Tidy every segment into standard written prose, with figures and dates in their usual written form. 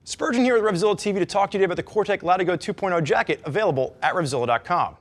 Spurgeon here with RevZilla TV to talk to you today about the Cortech Latigo 2.0 jacket available at RevZilla.com.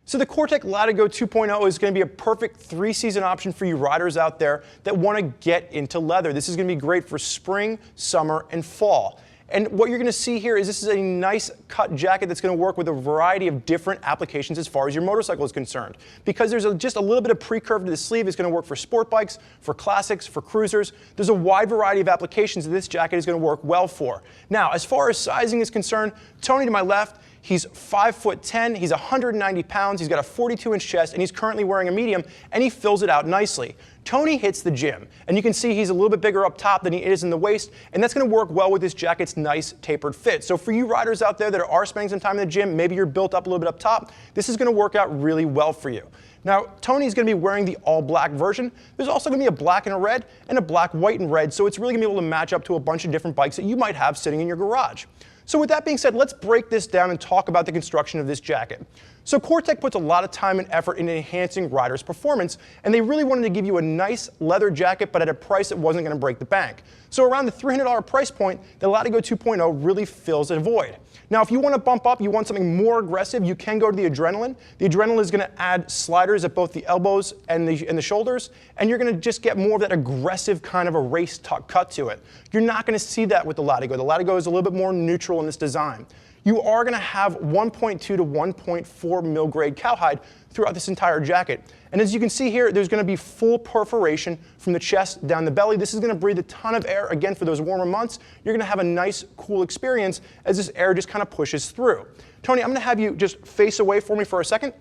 So the Cortech Latigo 2.0 is going to be a perfect three-season option for you riders out there that want to get into leather. This is going to be great for spring, summer, and fall. And what you're going to see here is this is a nice cut jacket that's going to work with a variety of different applications as far as your motorcycle is concerned. Because there's just a little bit of pre-curve to the sleeve, it's going to work for sport bikes, for classics, for cruisers. There's a wide variety of applications that this jacket is going to work well for. Now, as far as sizing is concerned, Tony to my left, he's 5'10", he's 190 pounds, he's got a 42-inch chest, and he's currently wearing a medium, and he fills it out nicely. Tony hits the gym, and you can see he's a little bit bigger up top than he is in the waist, and that's going to work well with this jacket's nice tapered fit. So for you riders out there that are spending some time in the gym, maybe you're built up a little bit up top, this is going to work out really well for you. Now, Tony's going to be wearing the all-black version. There's also going to be a black and a red, and a black, white, and red, so it's really going to be able to match up to a bunch of different bikes that you might have sitting in your garage. So with that being said, let's break this down and talk about the construction of this jacket. So Cortech puts a lot of time and effort into enhancing riders' performance, and they really wanted to give you a nice leather jacket, but at a price that wasn't going to break the bank. So around the $300 price point, the Latigo 2.0 really fills a void. Now, if you want to bump up, you want something more aggressive, you can go to the Adrenaline. The Adrenaline is going to add sliders at both the elbows and the shoulders, and you're going to just get more of that aggressive kind of a race cut to it. You're not going to see that with the Latigo. The Latigo is a little bit more neutral in this design. You are going to have 1.2 to 1.4 mil grade cowhide throughout this entire jacket. And as you can see here, there's going to be full perforation from the chest down the belly. This is going to breathe a ton of air. Again, for those warmer months, you're going to have a nice, cool experience as this air just kind of pushes through. Tony, I'm going to have you just face away for me for a second.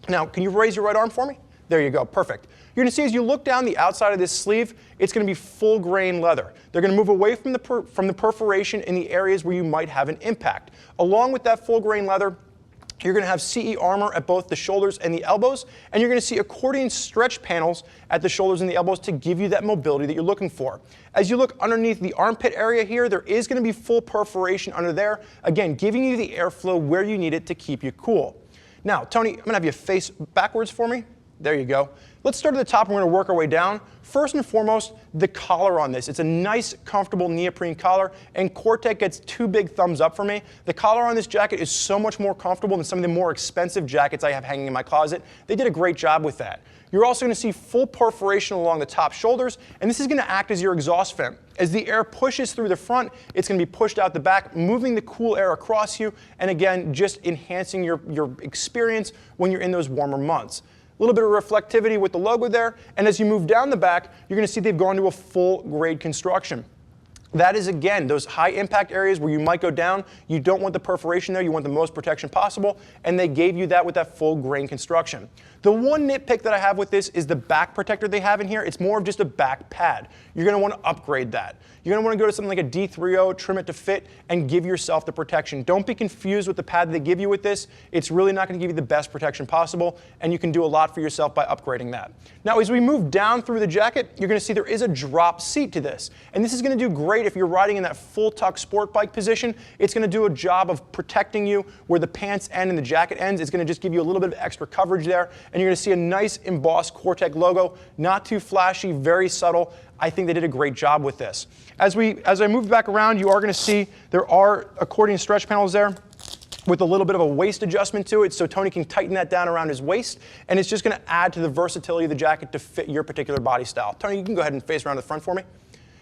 Now, can you raise your right arm for me? There you go, perfect. You're going to see as you look down the outside of this sleeve, it's going to be full grain leather. They're going to move away from the perforation in the areas where you might have an impact. Along with that full grain leather, you're going to have CE armor at both the shoulders and the elbows, and you're going to see accordion stretch panels at the shoulders and the elbows to give you that mobility that you're looking for. As you look underneath the armpit area here, there is going to be full perforation under there, again, giving you the airflow where you need it to keep you cool. Now, Tony, I'm going to have you face backwards for me. There you go. Let's start at the top and we're going to work our way down. First and foremost, the collar on this. It's a nice, comfortable neoprene collar, and Cortech gets two big thumbs up for me. The collar on this jacket is so much more comfortable than some of the more expensive jackets I have hanging in my closet. They did a great job with that. You're also going to see full perforation along the top shoulders, and this is going to act as your exhaust vent. As the air pushes through the front, it's going to be pushed out the back, moving the cool air across you, and again, just enhancing your experience when you're in those warmer months. A little bit of reflectivity with the logo there, and as you move down the back, you're going to see they've gone to a full grade construction. That is, again, those high impact areas where you might go down. You don't want the perforation there. You want the most protection possible, and they gave you that with that full grain construction. The one nitpick that I have with this is the back protector they have in here. It's more of just a back pad. You're going to want to upgrade that. You're going to want to go to something like a D3.0, trim it to fit, and give yourself the protection. Don't be confused with the pad that they give you with this. It's really not going to give you the best protection possible, and you can do a lot for yourself by upgrading that. Now, as we move down through the jacket, you're going to see there is a drop seat to this, and this is going to do great if you're riding in that full tuck sport bike position. It's going to do a job of protecting you where the pants end and the jacket ends. It's going to just give you a little bit of extra coverage there, and you're going to see a nice embossed Cortech logo, not too flashy, very subtle. I think they did a great job with this. As I move back around, you are going to see there are accordion stretch panels there with a little bit of a waist adjustment to it, so Tony can tighten that down around his waist, and it's just going to add to the versatility of the jacket to fit your particular body style. Tony, you can go ahead and face around the front for me.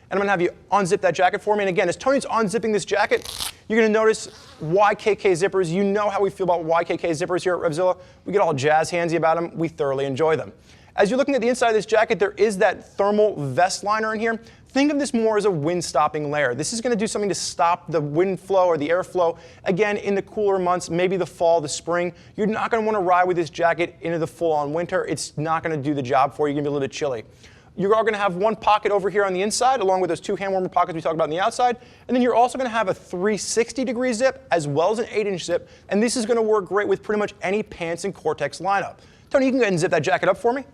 And I'm going to have you unzip that jacket for me. And again, as Tony's unzipping this jacket, you're going to notice YKK zippers. You know how we feel about YKK zippers here at RevZilla. We get all jazz handsy about them. We thoroughly enjoy them. As you're looking at the inside of this jacket, there is that thermal vest liner in here. Think of this more as a wind-stopping layer. This is going to do something to stop the wind flow or the airflow. Again, in the cooler months, maybe the fall, the spring, you're not going to want to ride with this jacket into the full-on winter. It's not going to do the job for you. You're going to be a little bit chilly. You're all going to have one pocket over here on the inside, along with those two hand warmer pockets we talked about on the outside. And then you're also going to have a 360-degree zip, as well as an 8-inch zip. And this is going to work great with pretty much any pants in Cortech's lineup. Tony, you can go ahead and zip that jacket up for me.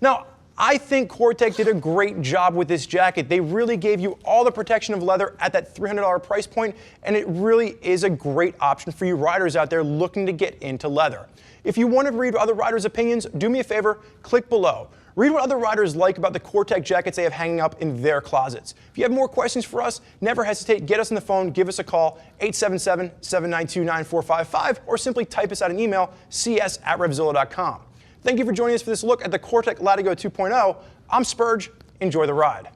Now, I think Cortech did a great job with this jacket. They really gave you all the protection of leather at that $300 price point, and it really is a great option for you riders out there looking to get into leather. If you want to read other riders' opinions, do me a favor, click below. Read what other riders like about the Cortech jackets they have hanging up in their closets. If you have more questions for us, never hesitate. Get us on the phone, give us a call, 877-792-9455, or simply type us out an email, cs@RevZilla.com. Thank you for joining us for this look at the Cortech Latigo 2.0. I'm Spurge. Enjoy the ride.